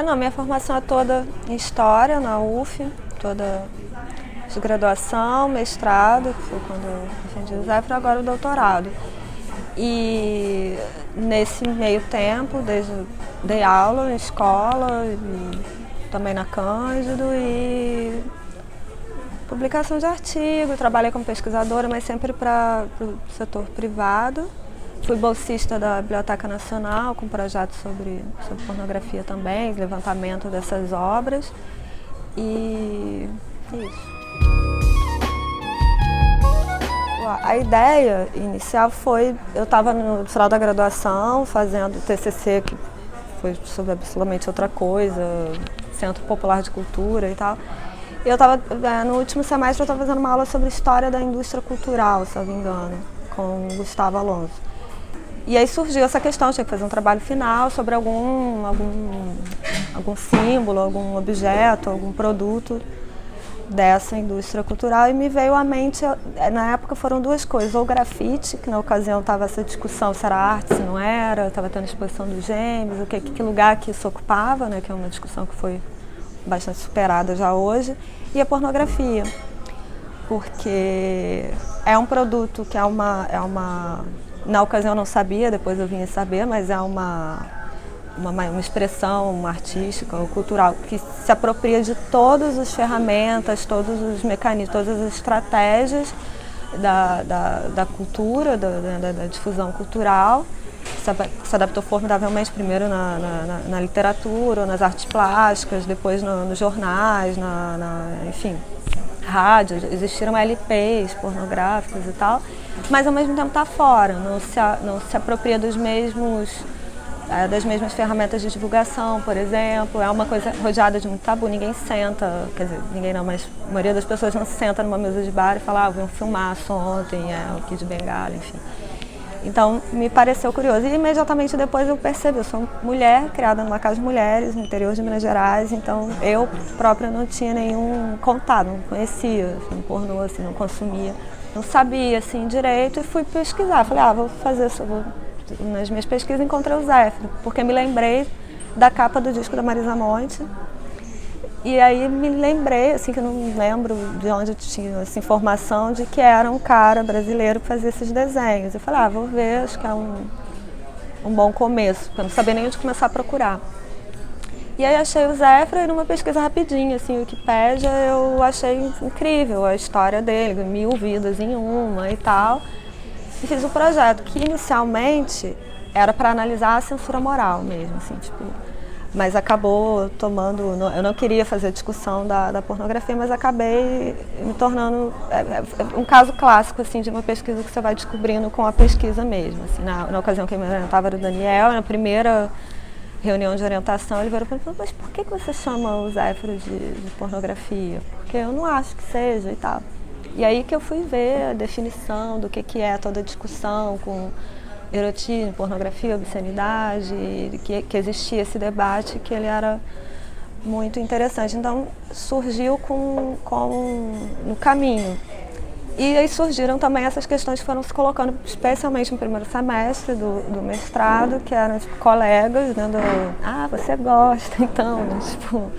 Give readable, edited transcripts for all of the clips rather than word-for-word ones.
Não, minha formação é toda em História, na UF, toda de graduação, mestrado, que foi quando eu defendi o Zéfiro, agora o doutorado. E nesse meio tempo, dei aula em escola, e também na Cândido, e publicação de artigo, trabalhei como pesquisadora, mas sempre para o setor privado. Fui bolsista da Biblioteca Nacional, com projetos sobre pornografia também, levantamento dessas obras. E isso. A ideia inicial foi, eu estava no final da graduação, fazendo TCC, que foi sobre absolutamente outra coisa, Centro Popular de Cultura e tal. Eu estava, no último semestre, eu estava fazendo uma aula sobre história da indústria cultural, se não me engano, com o Gustavo Alonso. E aí surgiu essa questão, tinha que fazer um trabalho final sobre algum símbolo, algum objeto, algum produto dessa indústria cultural, e me veio à mente, na época foram duas coisas, ou o grafite, que na ocasião estava essa discussão se era arte, se não era, estava tendo a exposição dos Gêmeos, que lugar que isso ocupava, né, que é uma discussão que foi bastante superada já hoje, e a pornografia, porque é um produto que é uma na ocasião eu não sabia, depois eu vim a saber, mas é uma expressão artística ou cultural que se apropria de todas as ferramentas, todos os mecanismos, todas as estratégias da cultura, da difusão cultural. Se adaptou formidavelmente primeiro na literatura, nas artes plásticas, depois nos jornais, enfim, rádio. Existiram LPs pornográficos e tal, mas ao mesmo tempo está fora, não se apropria das mesmas ferramentas de divulgação, por exemplo. É uma coisa rodeada de muito tabu, ninguém senta, quer dizer, ninguém não, mas a maioria das pessoas não senta numa mesa de bar e fala, vi um filmaço ontem, o Kid Bengala, enfim. Então, me pareceu curioso. E imediatamente depois eu percebi, eu sou mulher, criada numa casa de mulheres, no interior de Minas Gerais, então eu própria não tinha nenhum contato, não conhecia, não pornô, assim, não consumia. Não sabia, assim, direito, e fui pesquisar. Falei, vou fazer isso. Nas minhas pesquisas encontrei o Zéfiro, porque me lembrei da capa do disco da Marisa Monte. E aí me lembrei, assim, que eu não lembro de onde eu tinha essa informação, de que era um cara brasileiro que fazia esses desenhos. Eu falei, vou ver, acho que é um bom começo, porque eu não sabia nem onde começar a procurar. E aí achei o Zéfiro, e numa pesquisa rapidinha, assim, Wikipédia, eu achei incrível a história dele, 1000 vidas em uma e tal. E fiz um projeto que inicialmente era para analisar a censura moral mesmo, assim, tipo, mas acabou tomando, eu não queria fazer discussão da pornografia, mas acabei me tornando um caso clássico, assim, de uma pesquisa que você vai descobrindo com a pesquisa mesmo. Assim, na ocasião que eu me orientava era o Daniel, na primeira reunião de orientação, ele virou para mim e falou, mas por que você chama o Zéfiro de pornografia? Porque eu não acho que seja e tal. E aí que eu fui ver a definição do que é toda a discussão com erotismo, pornografia, obscenidade, que existia esse debate, que ele era muito interessante. Então surgiu no caminho. E aí surgiram também essas questões que foram se colocando, especialmente no primeiro semestre do mestrado, que eram tipo, colegas dando, você gosta, então, né? Tipo,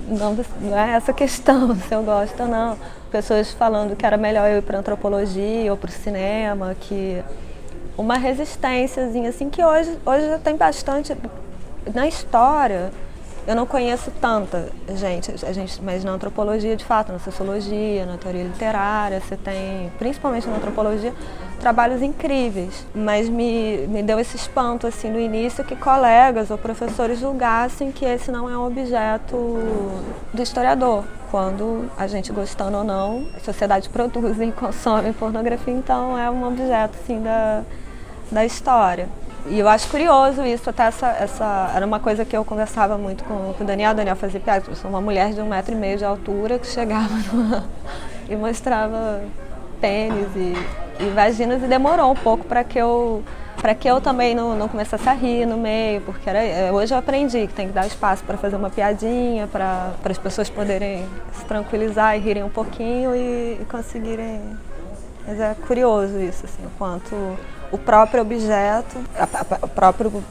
não é essa questão, se eu gosto ou não. Pessoas falando que era melhor eu ir para antropologia ou para o cinema, que uma resistênciazinha, assim, que hoje já tem bastante. Na história, eu não conheço tanta gente, mas na antropologia, de fato, na sociologia, na teoria literária, você tem, principalmente na antropologia, trabalhos incríveis. Mas me deu esse espanto, assim, no início, que colegas ou professores julgassem que esse não é um objeto do historiador. Quando a gente, gostando ou não, a sociedade produz e consome pornografia, então é um objeto, assim, da história. E eu acho curioso isso, até essa era uma coisa que eu conversava muito com o Daniel. O Daniel fazia piada, eu sou uma mulher de 1,5 m de altura que chegava e mostrava pênis e vaginas, e demorou um pouco para que eu também não começasse a rir no meio, porque hoje eu aprendi que tem que dar espaço para fazer uma piadinha, para as pessoas poderem se tranquilizar e rirem um pouquinho e conseguirem. Mas é curioso isso, assim, o quanto o próprio objeto, o próprio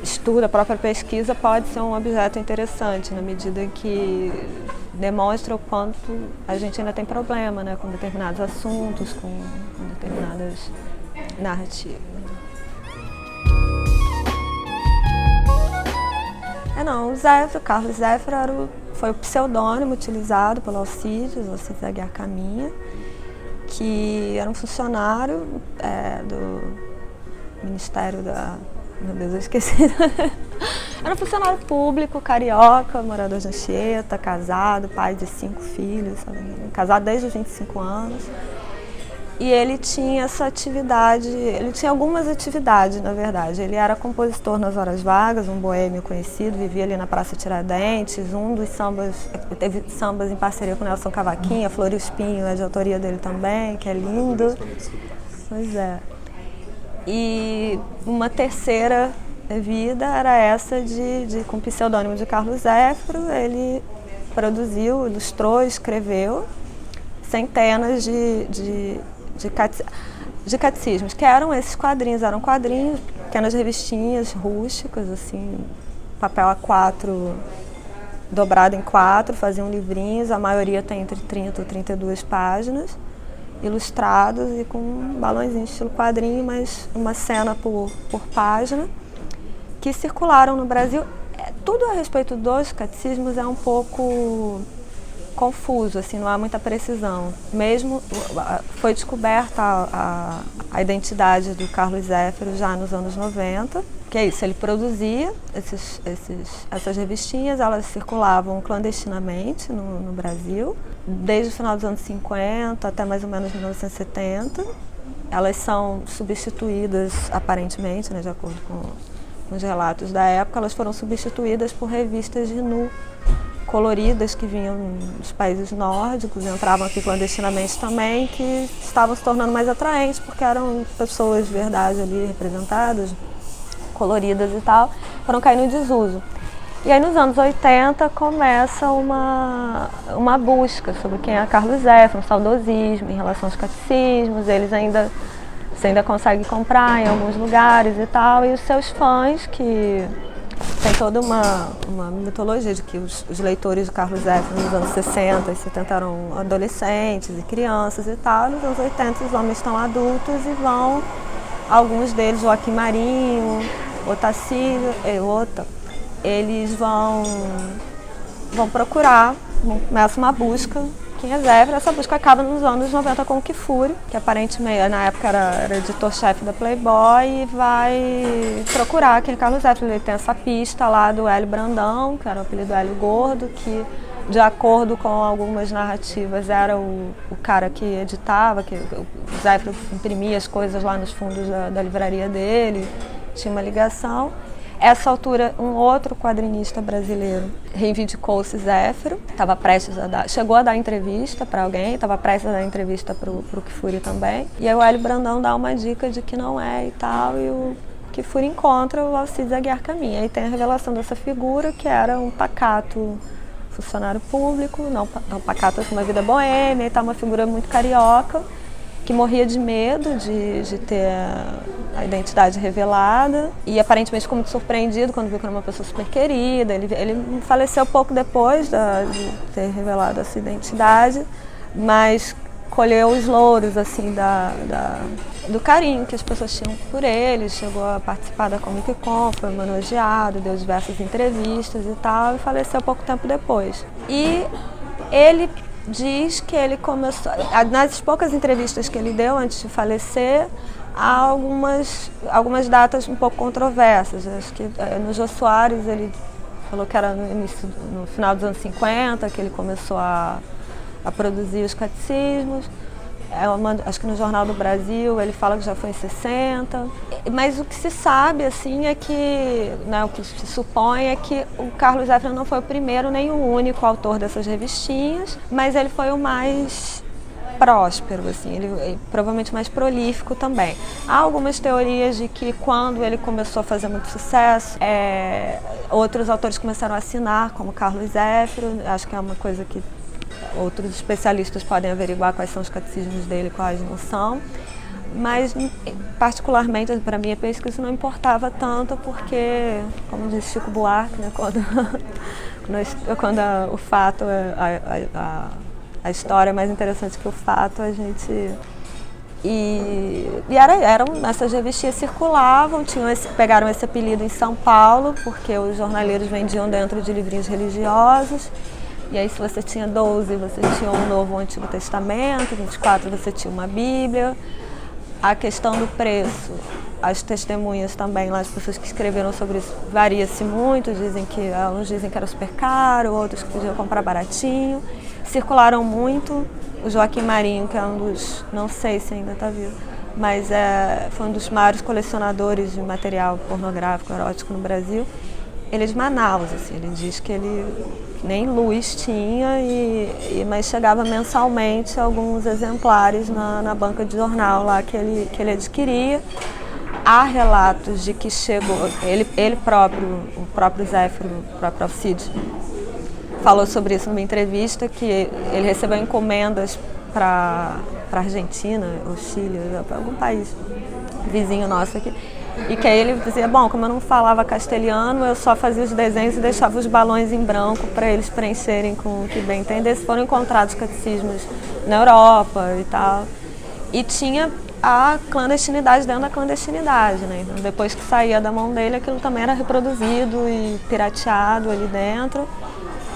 estudo, a própria pesquisa pode ser um objeto interessante, na medida que demonstra o quanto a gente ainda tem problema, né, com determinados assuntos, com determinadas narrativas. O Carlos Zéfiro foi o pseudônimo utilizado pelo Alcides Aguiar Caminha, que era um funcionário do Ministério da... Meu Deus, eu esqueci. Era um funcionário público, carioca, morador de Anchieta, casado, pai de 5 filhos, casado desde os 25 anos. E ele tinha essa atividade, ele tinha algumas atividades, na verdade. Ele era compositor nas horas vagas, um boêmio conhecido, vivia ali na Praça Tiradentes. Um dos sambas, teve sambas em parceria com Nelson Cavaquinha, Flor e o Espinho, é de autoria dele também, que é lindo. Pois é. E uma terceira vida era essa com o pseudônimo de Carlos Zéfiro. Ele produziu, ilustrou, escreveu centenas de catecismos, que eram esses quadrinhos, pequenas revistinhas rústicas, assim, papel A4 dobrado em 4, faziam livrinhos, a maioria tem entre 30 e 32 páginas, ilustrados e com balãozinho estilo quadrinho, mas uma cena por página, que circularam no Brasil. Tudo a respeito dos catecismos é um pouco confuso, assim, não há muita precisão. Mesmo foi descoberta a identidade do Carlos Zéfiro já nos anos 90, que é isso, ele produzia essas revistinhas, elas circulavam clandestinamente no Brasil, desde o final dos anos 50 até mais ou menos 1970. Elas são substituídas, aparentemente, né, de acordo com os relatos da época, elas foram substituídas por revistas de nu, coloridas, que vinham dos países nórdicos, entravam aqui clandestinamente também, que estavam se tornando mais atraentes, porque eram pessoas de verdade ali representadas, coloridas e tal, foram caindo em desuso. E aí nos anos 80 começa uma busca sobre quem é Carlos Zéfiro, um saudosismo em relação aos catecismos, você ainda consegue comprar em alguns lugares e tal, e os seus fãs, que tem toda uma mitologia de que os leitores de Carlos Zéfiro nos anos 60 e 70 eram adolescentes e crianças e tal. Nos anos 80 os homens estão adultos e vão, alguns deles, Joaquim Marinho, Otacílio, eles vão procurar, começa uma busca. Quem é Zéfiro? Essa busca acaba nos anos 90 com o Kfouri, que aparentemente na época era editor-chefe da Playboy, e vai procurar quem é Carlos Zéfiro. Ele tem essa pista lá do Hélio Brandão, que era o apelido do Hélio Gordo, que de acordo com algumas narrativas era o cara que editava, que o Zéfiro imprimia as coisas lá nos fundos da livraria dele, tinha uma ligação. Essa altura, um outro quadrinista brasileiro reivindicou-se Zéfiro, chegou a dar entrevista para alguém, estava prestes a dar entrevista para o Kfouri também. E aí o Hélio Brandão dá uma dica de que não é e tal, e o Kfouri encontra o Alcides Aguiar Caminha. Aí tem a revelação dessa figura, que era um pacato funcionário público, não pacato com uma vida boêmia, e tal, uma figura muito carioca, que morria de medo de ter a identidade revelada, e aparentemente ficou muito surpreendido quando viu que era uma pessoa super querida. Ele faleceu pouco depois de ter revelado essa identidade, mas colheu os louros assim, do carinho que as pessoas tinham por ele. Chegou a participar da Comic Con, foi homenageado, deu diversas entrevistas e tal, e faleceu pouco tempo depois. E ele diz que ele começou, nas poucas entrevistas que ele deu antes de falecer, há algumas datas um pouco controversas. Acho que no Jô Soares ele falou que era no final dos anos 50 que ele começou a produzir os catecismos. Acho que no Jornal do Brasil ele fala que já foi em 60. Mas o que se sabe, assim, é que, né, o que se supõe é que o Carlos Zéfiro não foi o primeiro nem o único autor dessas revistinhas, mas ele foi o mais próspero, assim, ele provavelmente mais prolífico também. Há algumas teorias de que quando ele começou a fazer muito sucesso, outros autores começaram a assinar, como Carlos Zéfiro. Acho que é uma coisa que outros especialistas podem averiguar quais são os catecismos dele e quais não são. Mas, particularmente, para mim, a pesquisa isso não importava tanto, porque, como diz Chico Buarque, né, quando o fato, a história é mais interessante que o fato, a gente... essas revistinhas circulavam, pegaram esse apelido em São Paulo, porque os jornaleiros vendiam dentro de livrinhos religiosos. E aí, se você tinha 12, você tinha um Novo ou um Antigo Testamento, 24 você tinha uma Bíblia. A questão do preço, as testemunhas também, lá, as pessoas que escreveram sobre isso, varia-se muito. Uns dizem que era super caro, outros que podiam comprar baratinho. Circularam muito. O Joaquim Marinho, que é um dos, não sei se ainda está vivo, mas foi um dos maiores colecionadores de material pornográfico, erótico no Brasil. Ele é de Manaus, assim, ele diz que ele nem luz tinha, mas chegava mensalmente alguns exemplares na banca de jornal lá que ele adquiria. Há relatos de que chegou, ele próprio, o próprio Zéfiro, o próprio Alcide, falou sobre isso numa entrevista, que ele recebeu encomendas para a Argentina, ou Chile, para algum país vizinho nosso aqui. E que aí ele dizia, bom, como eu não falava castelhano, eu só fazia os desenhos e deixava os balões em branco para eles preencherem com o que bem entendesse. Foram encontrados catecismos na Europa e tal. E tinha a clandestinidade dentro da clandestinidade, né? Então, depois que saía da mão dele, aquilo também era reproduzido e pirateado ali dentro.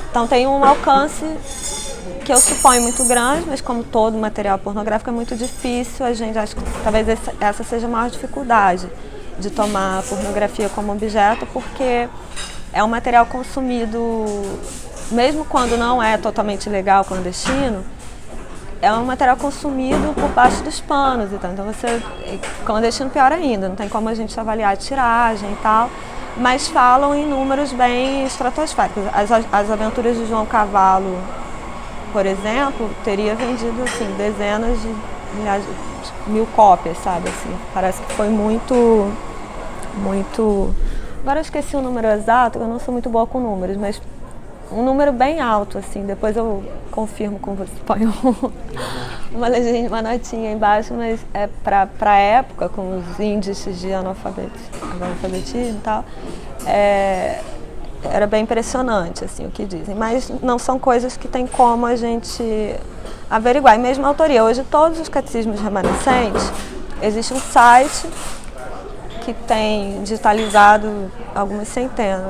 Então tem um alcance que eu suponho muito grande, mas como todo material pornográfico é muito difícil, a gente acha que talvez essa seja a maior dificuldade de tomar a pornografia como objeto, porque é um material consumido, mesmo quando não é totalmente legal, clandestino, é um material consumido por baixo dos panos, então você, clandestino pior ainda, não tem como a gente avaliar a tiragem e tal, mas falam em números bem estratosféricos. As aventuras de João Cavalo, por exemplo, teria vendido assim, dezenas de milhares, mil cópias, sabe? Assim, parece que foi muito... Agora eu esqueci o número exato, eu não sou muito boa com números, mas um número bem alto, assim. Depois eu confirmo com você, põe uma legenda, uma notinha embaixo, mas é para a época, com os índices de analfabetismo e tal, era bem impressionante, assim, o que dizem. Mas não são coisas que tem como a gente averiguar. E mesmo a autoria. Hoje, todos os catecismos remanescentes, existe um site que tem digitalizado algumas centenas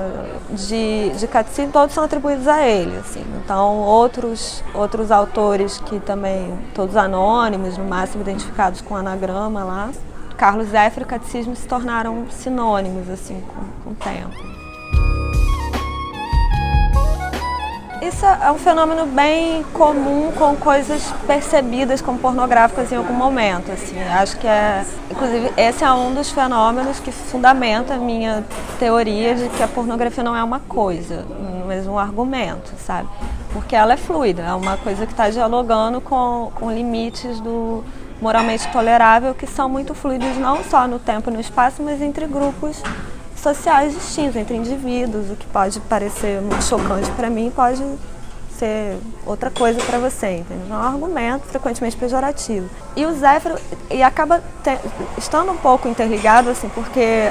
de catecismos, todos são atribuídos a ele, assim. Então, outros autores que também, todos anônimos, no máximo identificados com anagrama lá, Carlos Zéfiro e catecismo se tornaram sinônimos, assim, com o tempo. Isso é um fenômeno bem comum com coisas percebidas como pornográficas em algum momento, assim. Acho que inclusive, esse é um dos fenômenos que fundamenta a minha teoria de que a pornografia não é uma coisa, mas um argumento, sabe? Porque ela é fluida, é uma coisa que está dialogando com limites do moralmente tolerável, que são muito fluidos não só no tempo e no espaço, mas entre grupos sociais distintos, entre indivíduos. O que pode parecer muito chocante para mim pode ser outra coisa para você, entendeu? É um argumento frequentemente pejorativo. E o Zéfiro acaba estando um pouco interligado, assim, porque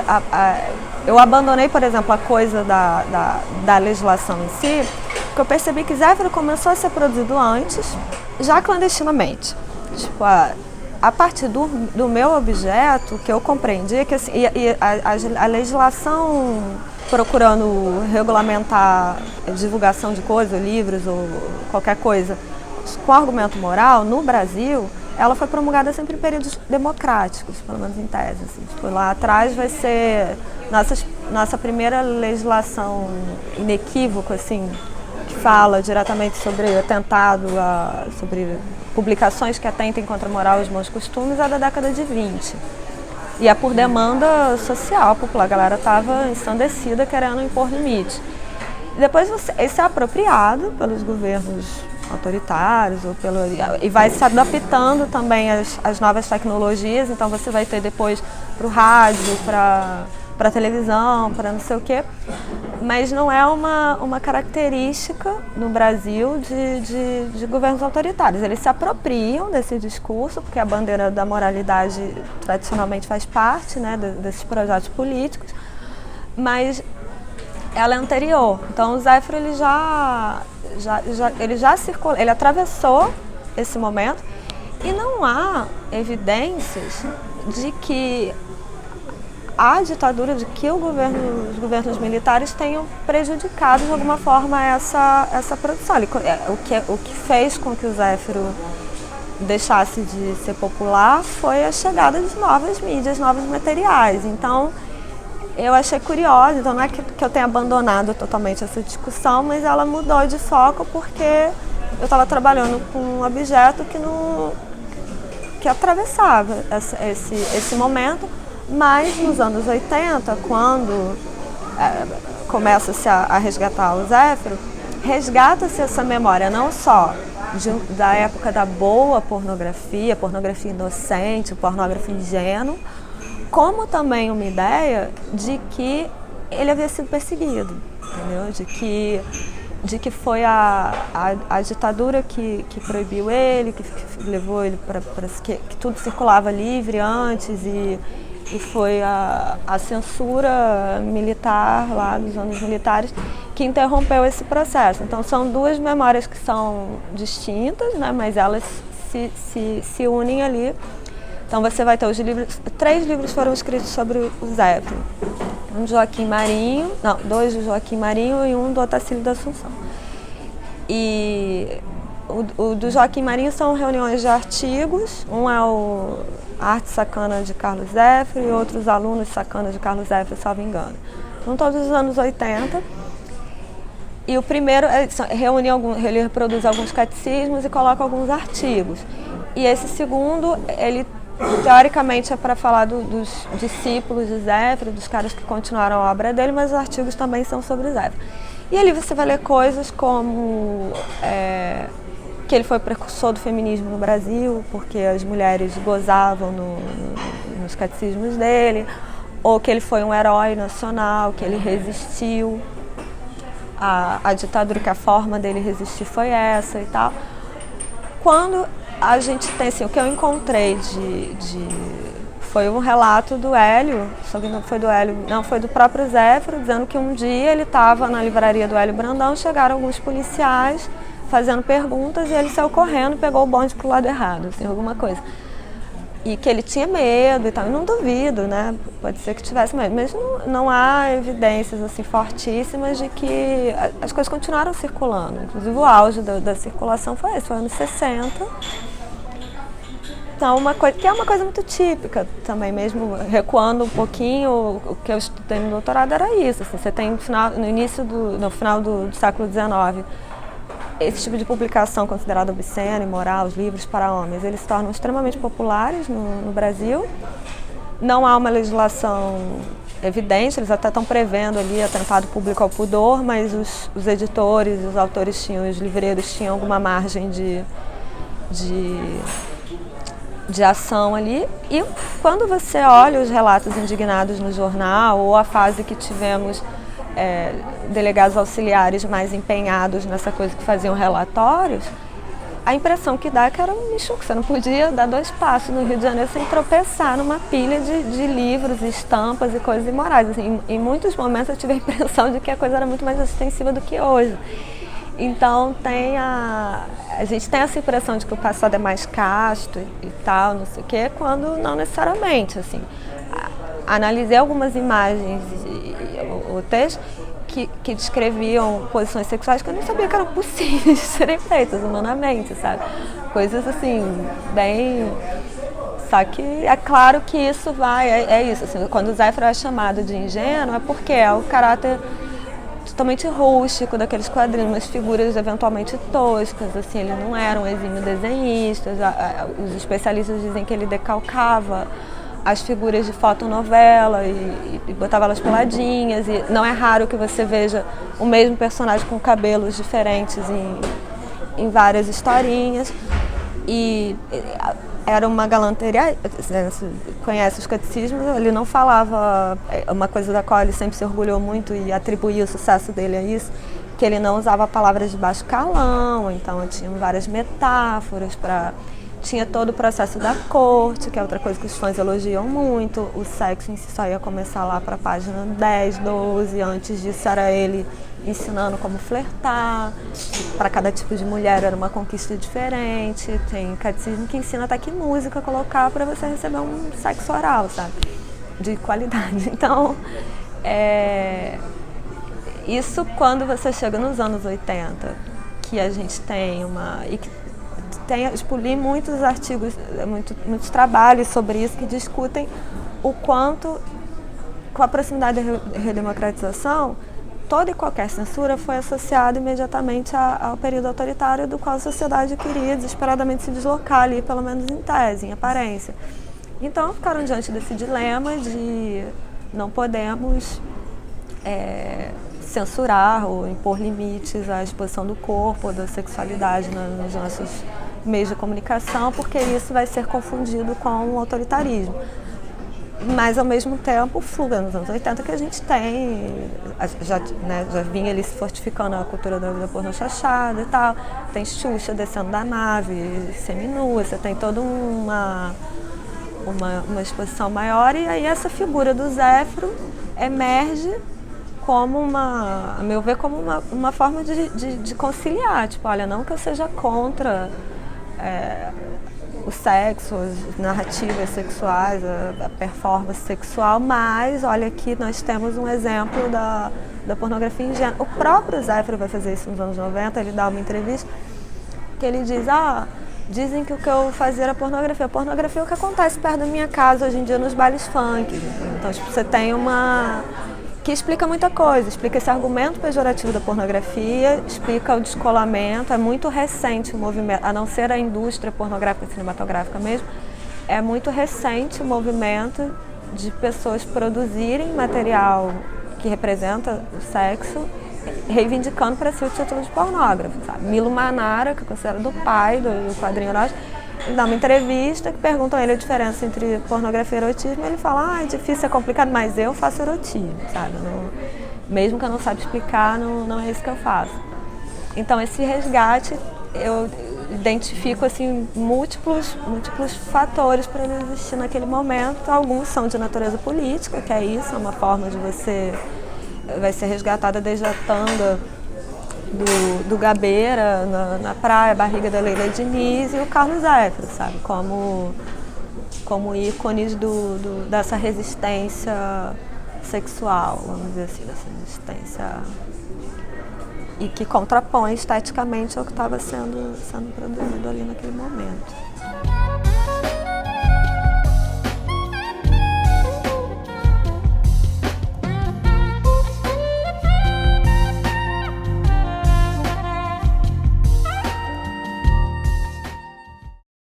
eu abandonei, por exemplo, a coisa da legislação em si, porque eu percebi que Zéfiro começou a ser produzido antes, já clandestinamente. Tipo, a partir do meu objeto, que eu compreendi, que assim, a legislação procurando regulamentar a divulgação de coisas, livros ou qualquer coisa, com argumento moral, no Brasil, ela foi promulgada sempre em períodos democráticos, pelo menos em tese. Assim. Tipo, lá atrás vai ser nossa primeira legislação inequívoca, assim, que fala diretamente sobre atentado, sobre publicações que atentem contra a moral e os bons costumes, é da década de 20. E é por demanda social popular, a galera estava ensandecida querendo impor limite. Depois isso é apropriado pelos governos autoritários e vai se adaptando também às novas tecnologias, então você vai ter depois para o rádio, para televisão, para não sei o quê. mas não é uma característica no Brasil de governos autoritários. Eles se apropriam desse discurso, porque a bandeira da moralidade tradicionalmente faz parte, né, desses projetos políticos, mas ela é anterior. Então o Zéfiro ele já circulou, ele atravessou esse momento e não há evidências de que a ditadura, de que os governos militares tenham prejudicado de alguma forma essa produção. O que fez com que o Zéfiro deixasse de ser popular foi a chegada de novas mídias, novos materiais. Então, eu achei curiosa, então não é que eu tenha abandonado totalmente essa discussão, mas ela mudou de foco porque eu estava trabalhando com um objeto que atravessava esse momento. Mas nos anos 80, quando começa-se a resgatar o Zéfiro, resgata-se essa memória não só da época da boa pornografia inocente, pornografia ingênua, como também uma ideia de que ele havia sido perseguido, entendeu? De que foi a ditadura que proibiu ele, que levou ele para que tudo circulava livre antes e foi a censura militar lá dos anos militares que interrompeu esse processo. Então são duas memórias que são distintas, né, mas elas se unem ali. Então você vai ter 3 livros foram escritos sobre o Zéfiro. Um de Joaquim Marinho, não, 2 de Joaquim Marinho e um do Otacílio da Assunção. E o do Joaquim Marinho são reuniões de artigos, um é o Arte Sacana de Carlos Zéfiro e outros alunos sacanas de Carlos Zéfiro, salvo engano. São todos os anos 80. E o primeiro, ele reproduz alguns catecismos e coloca alguns artigos. E esse segundo, ele teoricamente é para falar dos discípulos de Zéfiro, dos caras que continuaram a obra dele, mas os artigos também são sobre Zéfiro. E ali você vai ler coisas como que ele foi precursor do feminismo no Brasil, porque as mulheres gozavam nos catecismos dele, ou que ele foi um herói nacional, que ele resistiu à ditadura, que a forma dele resistir foi essa e tal. Quando a gente tem, assim, o que eu encontrei foi um relato do Hélio, só que não foi do Hélio, não, foi do próprio Zéfiro, dizendo que um dia ele estava na livraria do Hélio Brandão, chegaram alguns policiais fazendo perguntas e ele saiu correndo e pegou o bonde pro lado errado, assim, alguma coisa. E que ele tinha medo e tal, eu não duvido, né? Pode ser que tivesse medo, mas não há evidências assim fortíssimas de que as coisas continuaram circulando. Inclusive o auge da circulação foi esse, foi anos 60. Então, que é uma coisa muito típica também, mesmo recuando um pouquinho, o que eu estudei no doutorado era isso. Assim, você tem no final do século XIX, esse tipo de publicação considerada obscena, imoral, os livros para homens, eles se tornam extremamente populares no Brasil. Não há uma legislação evidente, eles até estão prevendo ali atentado público ao pudor, mas os editores, os autores os livreiros tinham alguma margem de ação ali. E quando você olha os relatos indignados no jornal, ou a fase que tivemos delegados auxiliares mais empenhados nessa coisa que faziam relatórios, a impressão que dá é que era um michuco, você não podia dar 2 passos no Rio de Janeiro sem tropeçar numa pilha de livros, estampas e coisas imorais. Assim, em muitos momentos eu tive a impressão de que a coisa era muito mais ostensiva do que hoje. Então a gente tem essa impressão de que o passado é mais casto e tal, não sei o quê, quando não necessariamente, assim. Analisei algumas imagens ou textos que descreviam posições sexuais que eu não sabia que eram possíveis de serem feitas humanamente, sabe? Coisas assim, bem... Só que é claro que isso é isso, assim, quando o Zéfiro é chamado de ingênuo é porque é o caráter totalmente rústico daqueles quadrinhos, umas figuras eventualmente toscas, assim, ele não era um exímio desenhista, os especialistas dizem que ele decalcava as figuras de fotonovela e botava elas peladinhas, e não é raro que você veja o mesmo personagem com cabelos diferentes em várias historinhas. E era uma galanteria, você conhece os catecismos, ele não falava, uma coisa da qual ele sempre se orgulhou muito e atribuía o sucesso dele a isso, que ele não usava palavras de baixo calão, então tinha várias metáforas tinha todo o processo da corte, que é outra coisa que os fãs elogiam muito. O sexo em si só ia começar lá para a página 10, 12. Antes disso era ele ensinando como flertar. Para cada tipo de mulher era uma conquista diferente. Tem catecismo que ensina até que música colocar para você receber um sexo oral, sabe? De qualidade. Então, isso quando você chega nos anos 80, que a gente tem li muitos artigos, muitos trabalhos sobre isso que discutem o quanto, com a proximidade da redemocratização, toda e qualquer censura foi associada imediatamente ao período autoritário do qual a sociedade queria desesperadamente se deslocar ali, pelo menos em tese, em aparência. Então ficaram diante desse dilema de não podemos censurar ou impor limites à exposição do corpo ou da sexualidade nos nossos meios de comunicação, porque isso vai ser confundido com o autoritarismo. Mas, ao mesmo tempo, fuga nos anos 80 que a gente tem, já vinha ali se fortificando a cultura da porno chachada e tal, tem Xuxa descendo da nave, seminua, você tem toda uma exposição maior, e aí essa figura do Zéfiro emerge como a meu ver, como uma forma de conciliar, tipo, olha, não que eu seja contra o sexo, as narrativas sexuais, a performance sexual, mas olha aqui nós temos um exemplo da pornografia ingênua. O próprio Zéfiro vai fazer isso nos anos 90, ele dá uma entrevista que ele diz, dizem que o que eu fazia era pornografia. Pornografia é o que acontece perto da minha casa hoje em dia nos bailes funk. Então, tipo, você tem que explica muita coisa, explica esse argumento pejorativo da pornografia, explica o descolamento. É muito recente o movimento, a não ser a indústria pornográfica cinematográfica mesmo, é muito recente o movimento de pessoas produzirem material que representa o sexo, reivindicando para si o título de pornógrafo, sabe? Milo Manara, que é considerado o pai do quadrinho erótico, ele dá uma entrevista que perguntam a ele a diferença entre pornografia e erotismo, e ele fala, é difícil, é complicado, mas eu faço erotismo, sabe? Mesmo que eu não saiba explicar, não é isso que eu faço. Então, esse resgate, eu identifico assim, múltiplos fatores para ele existir naquele momento. Alguns são de natureza política, que é isso, é uma forma de vai ser resgatada desde a tanga do Gabeira na praia, a barriga da Leila Diniz e o Carlos Zéfiro, sabe? Como ícones dessa resistência sexual, vamos dizer assim, dessa resistência, e que contrapõe esteticamente ao que estava sendo produzido ali naquele momento.